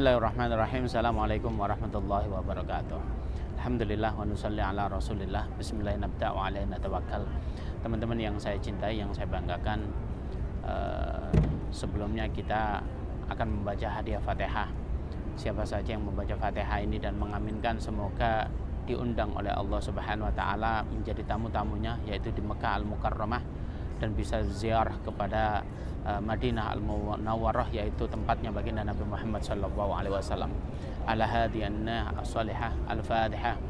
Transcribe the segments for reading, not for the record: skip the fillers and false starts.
Bismillahirrahmanirrahim. Assalamualaikum warahmatullahi wabarakatuh. Alhamdulillah wa nusalli ala rasulillah. Bismillahirrahmanirrahim wa alaihi natawakkal. Teman-teman yang saya cintai, yang saya banggakan, sebelumnya kita akan membaca hadiah Fatihah. Siapa saja yang membaca Fatihah ini dan mengaminkan, semoga diundang oleh Allah Subhanahu wa taala menjadi tamu-tamunya, yaitu di Mekah Al-Mukarramah, dan bisa ziarah kepada Madinah Al-Munawwarah, yaitu tempatnya baginda Nabi Muhammad sallallahu alaihi wasallam. Ala hadiyanna as-salihah al-Fatihah.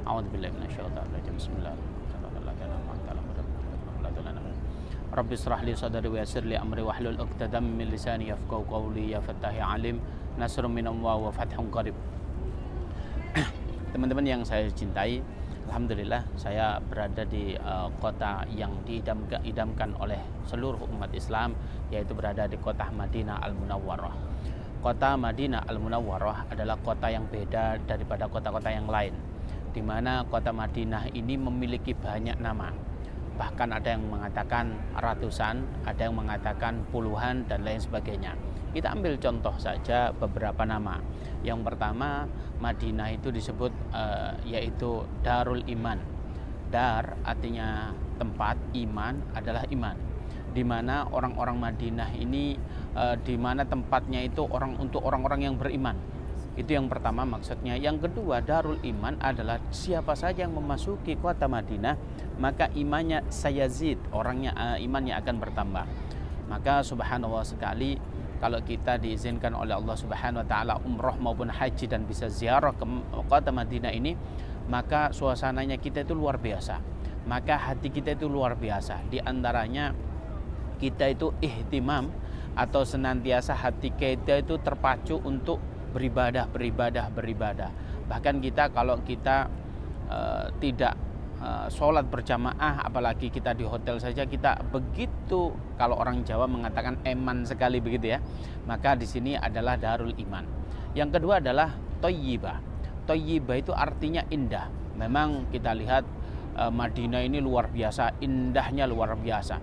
A'udzubillahi minasyaitonir rajim. Bismillahirrahmanirrahim. Rabbi israh li sadri wa yassir li amri wahlul 'uqdatam min lisani yafqahu qawli. Ya Fattah ya Alim, nasrun minallah wa fathun qarib. Teman-teman yang saya cintai, alhamdulillah saya berada di kota yang diidamkan oleh seluruh umat Islam, yaitu berada di kota Madinah Al-Munawwarah. Kota Madinah Al-Munawwarah adalah kota yang beda daripada kota-kota yang lain, di mana kota Madinah ini memiliki banyak nama. Bahkan ada yang mengatakan ratusan, ada yang mengatakan puluhan, dan lain sebagainya. Kita ambil contoh saja beberapa nama. Yang pertama, Madinah itu disebut yaitu Darul Iman. Dar artinya tempat, iman adalah iman. Di mana orang-orang Madinah ini di mana tempatnya itu untuk orang-orang yang beriman. Itu yang pertama maksudnya. Yang kedua, Darul Iman adalah siapa saja yang memasuki kota Madinah, maka imannya sayazid, imannya akan bertambah. Maka subhanallah sekali, kalau kita diizinkan oleh Allah Subhanahu wa taala umroh maupun haji dan bisa ziarah ke kota Madinah ini, maka suasananya kita itu luar biasa. Maka hati kita itu luar biasa. Di antaranya kita itu ihtimam, atau senantiasa hati kita itu terpacu untuk beribadah. Bahkan kita kalau kita tidak sholat berjamaah, apalagi kita di hotel saja, kita begitu, kalau orang Jawa mengatakan eman sekali begitu ya. Maka di sini adalah Darul Iman. Yang kedua adalah Thayyibah. Thayyibah itu artinya indah. Memang kita lihat Madinah ini luar biasa, indahnya luar biasa.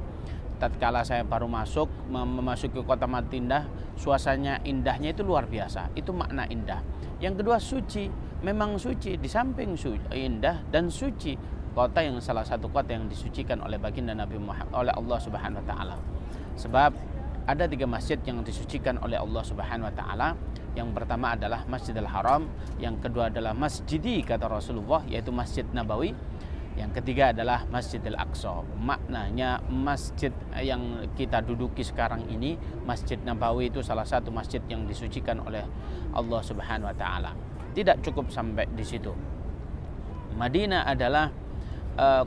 Tatkala saya baru memasuki kota Madinah, suasananya indahnya itu luar biasa. Itu makna indah. Yang kedua suci. Memang suci, di samping indah dan suci, kota yang salah satu kota yang disucikan oleh baginda Nabi Muhammad oleh Allah Subhanahu wa taala. Sebab ada 3 masjid yang disucikan oleh Allah Subhanahu wa taala. Yang pertama adalah Masjidil Haram, yang kedua adalah Masjidi kata Rasulullah, yaitu Masjid Nabawi. Yang ketiga adalah Masjidil Aqsa. Maknanya masjid yang kita duduki sekarang ini, Masjid Nabawi, itu salah satu masjid yang disucikan oleh Allah Subhanahu wa taala. Tidak cukup sampai di situ. Madinah adalah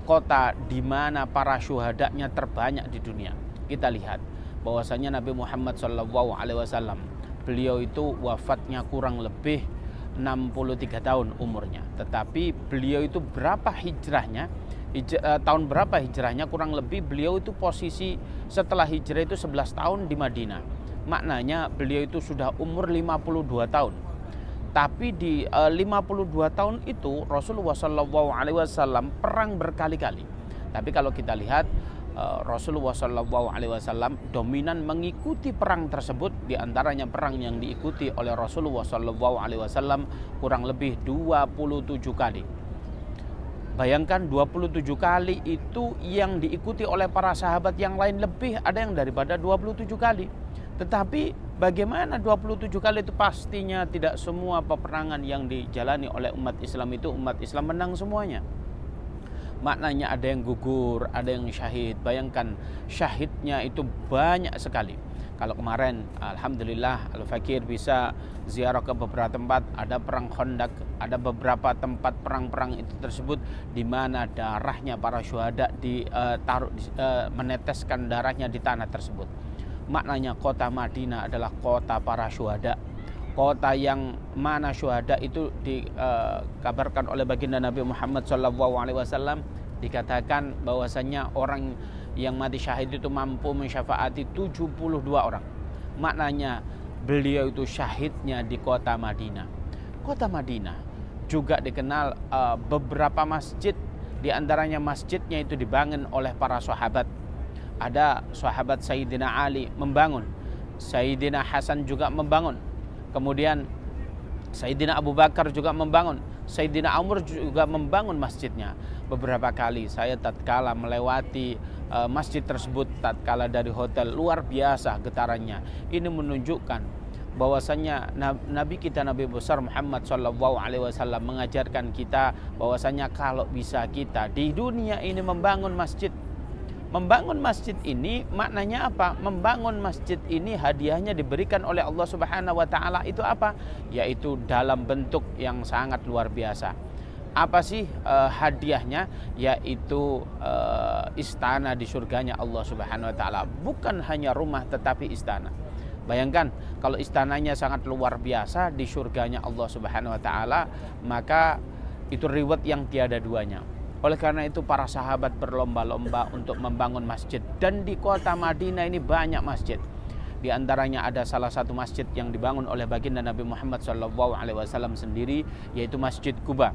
kota di mana para syuhadanya terbanyak di dunia. Kita lihat bahwasanya Nabi Muhammad SAW, beliau itu wafatnya kurang lebih 63 tahun umurnya. Tetapi beliau itu tahun berapa hijrahnya, kurang lebih beliau itu posisi setelah hijrah itu 11 tahun di Madinah. Maknanya beliau itu sudah umur 52 tahun. Tapi di 52 tahun itu Rasulullah SAW perang berkali-kali. Tapi kalau kita lihat Rasulullah SAW dominan mengikuti perang tersebut. Di antaranya perang yang diikuti oleh Rasulullah SAW kurang lebih 27 kali. Bayangkan 27 kali itu yang diikuti oleh para sahabat yang lain, lebih ada yang daripada 27 kali. Tetapi bagaimana 27 kali itu? Pastinya tidak semua peperangan yang dijalani oleh umat Islam itu umat Islam menang semuanya. Maknanya ada yang gugur, ada yang syahid. Bayangkan syahidnya itu banyak sekali. Kalau kemarin alhamdulillah Al-Fakir bisa ziarah ke beberapa tempat, ada perang Khandaq, ada beberapa tempat perang-perang itu tersebut di mana darahnya para syuhada meneteskan darahnya di tanah tersebut. Maknanya kota Madinah adalah kota para syuhada. Kota yang mana syuhada itu dikabarkan oleh baginda Nabi Muhammad SAW, dikatakan bahwasanya orang yang mati syahid itu mampu mensyafaati 72 orang. Maknanya beliau itu syahidnya di kota Madinah. Kota Madinah juga dikenal beberapa masjid, di antaranya masjidnya itu dibangun oleh para sahabat. Ada sahabat Sayyidina Ali membangun, Sayyidina Hasan juga membangun. Kemudian Sayyidina Abu Bakar juga membangun, Sayyidina Umar juga membangun masjidnya. Beberapa kali saya tatkala melewati masjid tersebut, tatkala dari hotel, luar biasa getarannya. Ini menunjukkan bahwasanya Nabi kita, Nabi besar Muhammad SAW mengajarkan kita bahwasanya kalau bisa kita di dunia ini membangun masjid. Membangun masjid ini maknanya apa? Membangun masjid ini hadiahnya diberikan oleh Allah Subhanahu wa taala itu apa? Yaitu dalam bentuk yang sangat luar biasa. Apa sih hadiahnya? Yaitu istana di surganya Allah Subhanahu wa taala. Bukan hanya rumah tetapi istana. Bayangkan kalau istananya sangat luar biasa di surganya Allah Subhanahu wa taala, maka itu reward yang tiada duanya. Oleh karena itu para sahabat berlomba-lomba untuk membangun masjid, dan di kota Madinah ini banyak masjid. Di antaranya ada salah satu masjid yang dibangun oleh baginda Nabi Muhammad SAW sendiri, yaitu Masjid Quba.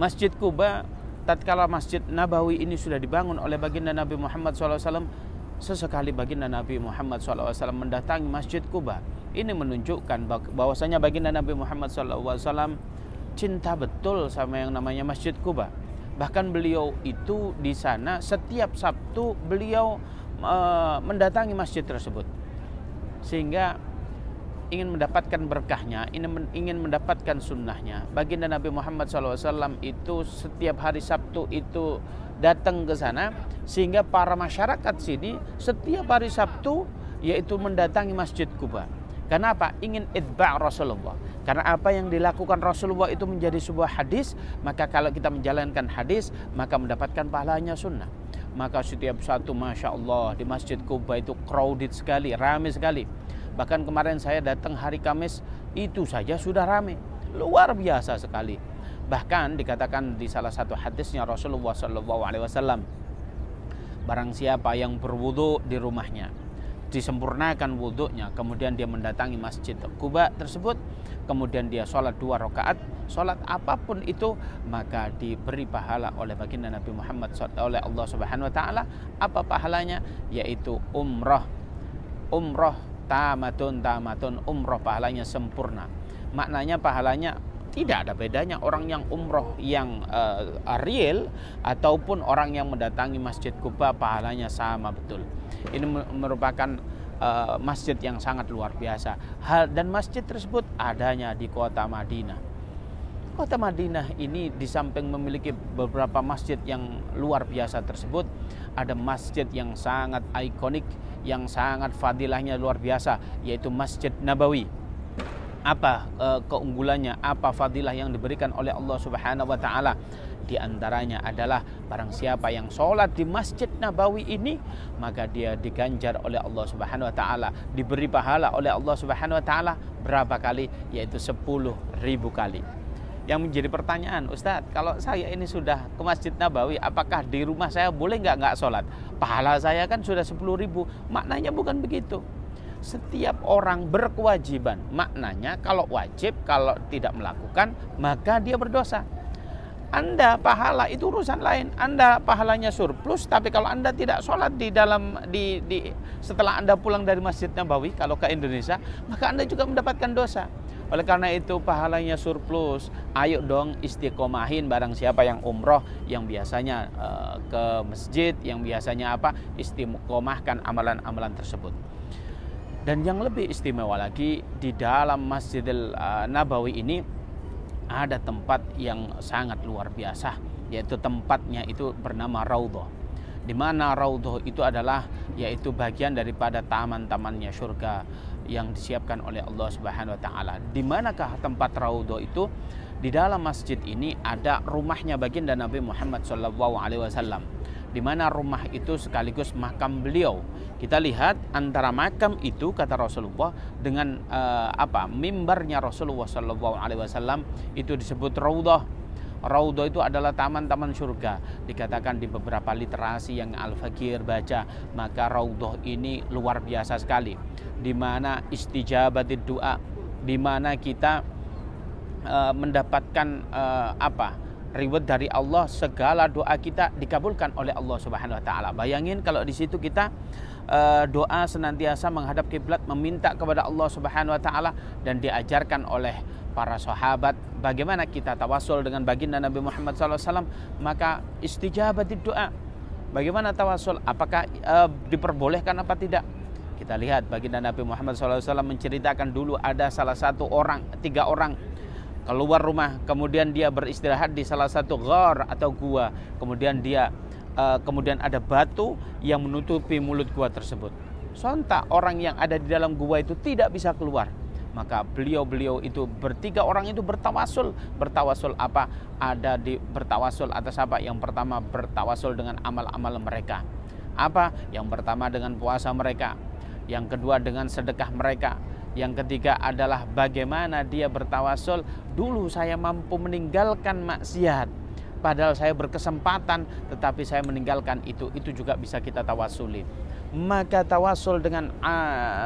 Masjid Quba, tatkala Masjid Nabawi ini sudah dibangun oleh baginda Nabi Muhammad SAW, sesekali baginda Nabi Muhammad SAW mendatangi Masjid Quba. Ini menunjukkan bahwasanya baginda Nabi Muhammad SAW cinta betul sama yang namanya Masjid Quba. Bahkan beliau itu di sana setiap Sabtu beliau mendatangi masjid tersebut, sehingga ingin mendapatkan berkahnya, ingin mendapatkan sunnahnya. Baginda Nabi Muhammad SAW itu setiap hari Sabtu itu datang ke sana, sehingga para masyarakat sini setiap hari Sabtu yaitu mendatangi Masjid Quba. Karena apa? Ingin itba' Rasulullah. Karena apa yang dilakukan Rasulullah itu menjadi sebuah hadis, maka kalau kita menjalankan hadis, maka mendapatkan pahalanya sunnah. Maka setiap satu, Masya Allah, di Masjid Quba itu crowded sekali, ramai sekali. Bahkan kemarin saya datang hari Kamis, itu saja sudah ramai. Luar biasa sekali. Bahkan dikatakan di salah satu hadisnya Rasulullah SAW, barang siapa yang berwudu di rumahnya, disempurnakan wudhunya, kemudian dia mendatangi Masjid Quba tersebut, kemudian dia sholat 2 rakaat, sholat apapun itu, maka diberi pahala oleh baginda Nabi Muhammad oleh Allah Subhanahu wa taala. Apa pahalanya? Yaitu umrah tamatun, umrah pahalanya sempurna. Maknanya pahalanya tidak ada bedanya orang yang umroh yang real ataupun orang yang mendatangi Masjid Quba, pahalanya sama betul. Ini merupakan masjid yang sangat luar biasa. Dan masjid tersebut adanya di kota Madinah. Kota Madinah ini di samping memiliki beberapa masjid yang luar biasa tersebut, ada masjid yang sangat ikonik, yang sangat fadilahnya luar biasa, yaitu Masjid Nabawi. Apa keunggulannya, apa fadilah yang diberikan oleh Allah Subhanahu wa taala? Di antaranya adalah barang siapa yang sholat di Masjid Nabawi ini, maka dia diganjar oleh Allah Subhanahu wa taala, diberi pahala oleh Allah Subhanahu wa taala berapa kali? Yaitu 10.000 kali. Yang menjadi pertanyaan, Ustadz, kalau saya ini sudah ke Masjid Nabawi, apakah di rumah saya boleh nggak sholat? Pahala saya kan sudah 10.000. Maknanya bukan begitu. Setiap orang berkewajiban. Maknanya kalau wajib, kalau tidak melakukan, maka dia berdosa. Anda pahala itu urusan lain. Anda pahalanya surplus, tapi kalau Anda tidak sholat setelah Anda pulang dari Masjid Nabawi, kalau ke Indonesia, maka Anda juga mendapatkan dosa. Oleh karena itu pahalanya surplus. Ayo dong istiqomahin barang siapa yang umroh, yang biasanya ke masjid, yang biasanya istiqomahkan amalan-amalan tersebut. Dan yang lebih istimewa lagi, di dalam Masjidil Nabawi ini ada tempat yang sangat luar biasa, yaitu tempatnya itu bernama Raudhah. Di mana Raudhah itu adalah yaitu bagian daripada taman-tamannya surga yang disiapkan oleh Allah Subhanahu wa taala. Di manakah tempat Raudhah itu? Di dalam masjid ini ada rumahnya baginda Nabi Muhammad SAW, di mana rumah itu sekaligus makam beliau. Kita lihat antara makam itu, kata Rasulullah, dengan mimbarnya Rasulullah SAW itu disebut Raudhah. Raudhah itu adalah taman-taman surga. Dikatakan di beberapa literasi yang Al-Fakir baca, maka Raudhah ini luar biasa sekali, di mana istijabatid doa, di mana kita mendapatkan reward dari Allah, segala doa kita dikabulkan oleh Allah Subhanahu wa taala. Bayangin kalau di situ kita doa senantiasa menghadap kiblat, meminta kepada Allah Subhanahu wa taala, dan diajarkan oleh para sahabat bagaimana kita tawasul dengan baginda Nabi Muhammad SAW, maka istijabati doa. Bagaimana tawasul? Apakah diperbolehkan apa tidak? Kita lihat baginda Nabi Muhammad SAW menceritakan dulu ada salah satu orang, 3 orang keluar rumah, kemudian dia beristirahat di salah satu ghar atau gua, kemudian ada batu yang menutupi mulut gua tersebut. Sontak orang yang ada di dalam gua itu tidak bisa keluar. Maka beliau itu 3 orang itu bertawasul apa? Bertawasul atas apa? Yang pertama bertawasul dengan amal-amal mereka. Apa? Yang pertama dengan puasa mereka, yang kedua dengan sedekah mereka, yang ketiga adalah bagaimana dia bertawasul, dulu saya mampu meninggalkan maksiat, padahal saya berkesempatan tetapi saya meninggalkan itu juga bisa kita tawasuli. Maka tawasul dengan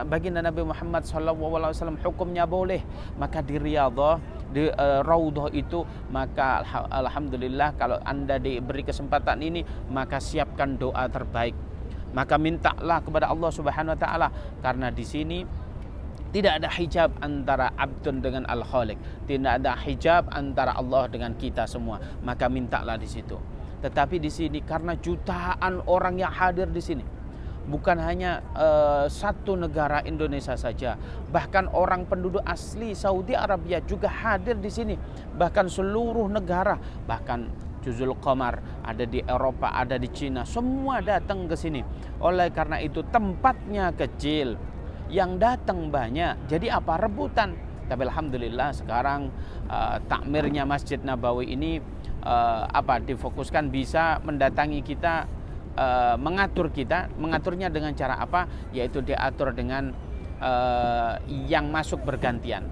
baginda Nabi Muhammad SAW hukumnya boleh. Maka di Riyadhah, di Raudhah itu, maka alhamdulillah kalau Anda diberi kesempatan ini, maka siapkan doa terbaik. Maka mintalah kepada Allah Subhanahu wa taala, karena di sini tidak ada hijab antara abdun dengan al-khaliq, tidak ada hijab antara Allah dengan kita semua. Maka mintalah di situ. Tetapi di sini karena jutaan orang yang hadir di sini, bukan hanya satu negara Indonesia saja, bahkan orang penduduk asli Saudi Arabia juga hadir di sini, bahkan seluruh negara, bahkan Juzul Qamar ada di Eropa, ada di Cina, semua datang ke sini. Oleh karena itu tempatnya kecil, yang datang banyak, jadi apa? Rebutan. Tapi alhamdulillah sekarang takmirnya Masjid Nabawi ini difokuskan bisa mendatangi kita, mengaturnya dengan cara apa? Yaitu diatur dengan yang masuk bergantian.